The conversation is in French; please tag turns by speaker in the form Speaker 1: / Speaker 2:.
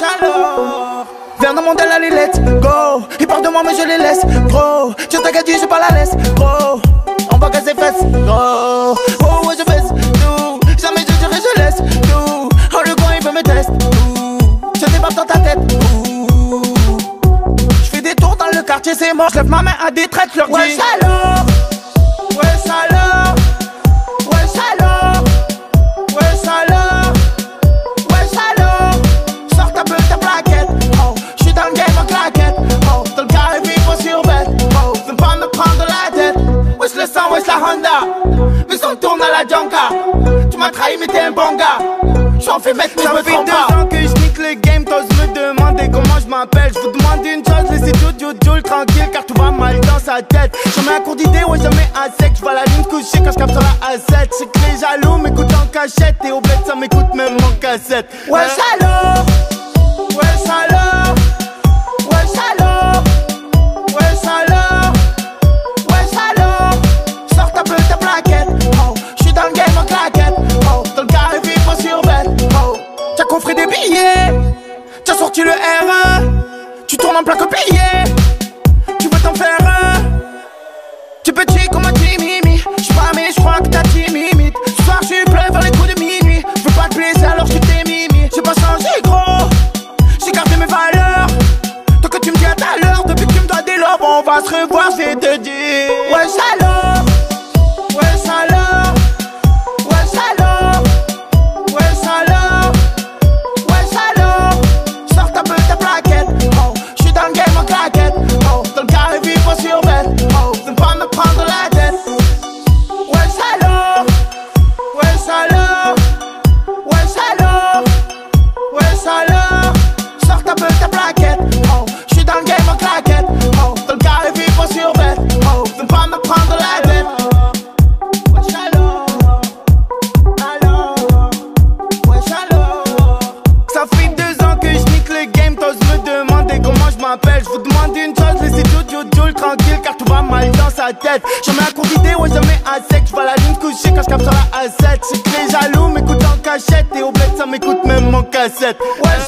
Speaker 1: alors. Viens dans mon la let's go. Ils parlent de moi mais je les laisse, gros. Tu t'inquiètes, j'ai pas la laisse, gros. On va casser fesses, gros. Oh ouais je baisse, tout. Jamais je dirais je laisse, tout. Oh le coin il veut me tester, tout. Je débarque dans ta tête, tout. Je fais des tours dans le quartier, c'est mort. Je lève ma main à des traites, leur dis wesh alors. Wesh alors. Wesh alors. Wesh alors. Wesh alors. Sors ta peu ta plaquette, oh. J'suis dans le game en claquette, oh. Dans le carré vivre sur bête, oh. Viens pas me prendre la tête. Wesh le sang, wesh la Honda. Mais on tourne à la Djanka. Tu m'as trahi mais t'es un bon gars. J'en fais mettre mais je me trompe pas. Ça fait 2 ans que je nique le game, t'oses me demander comment je m'appelle. Je vous demande une chose, laissez Joule tranquille car tout va mal dans sa tête. Jamais un cours d'idée, ouais jamais à sec. J'vois la ligne coucher quand j'capte sur la A7. C'est que les jaloux m'écoutent en cachette. Et au bled ça m'écoute même en cassette. Wesh alors. Wesh alors. Wesh alors. Wesh alors. Wesh alors. Sors ta peu ta plaquette, oh. J'suis dans le game en claquette, oh. Dans le carré vivre sur bête, oh. T'as coffré des billets. T'as sorti le R1. Tu tournes en plein copier. Tu veux t'en faire un. Tu petit comme un timimi. J'suis pas mais j'crois que t'as timimite. Ce soir j'suis plein vers les coups de minuit. J'veux pas te blesser alors j'suis tes mimi. J'ai pas changé gros. J'ai gardé mes valeurs. Tant que tu me dis à ta l'heure. Depuis que tu me dois des lobes, on va se revoir, j'vais te dire wesh alors. Wesh alors. Wesh alors. Wesh alors. Wesh alors. Sors ta peu ta plaquette, oh. J'suis dans le game en claquette, oh. Dans le carré vivre sur bête, oh. Viens pas me prendre la tête. Wesh alors. Wesh alors. Wesh alors. Wesh alors. Sors ta peu ta plaquette, oh. J'suis dans le game en claquette, oh. Dans le carré vivre sur bête, oh. Viens pas me prendre la tête. Wesh alors. Alors. Wesh alors. Ça fait 2 ans que je nique le game, t'oses me demander comment je m'appelle. Je vous demande une chose, laissez Joule tranquille car tout va mal dans sa tête. Jamais un cours d'idée, ouais jamais à sec. J'vois la ligne coucher quand j'capte sur la A7. C'est que les jaloux m'écoutent en cachette. Et au bled ça m'écoute même en cassette. Wesh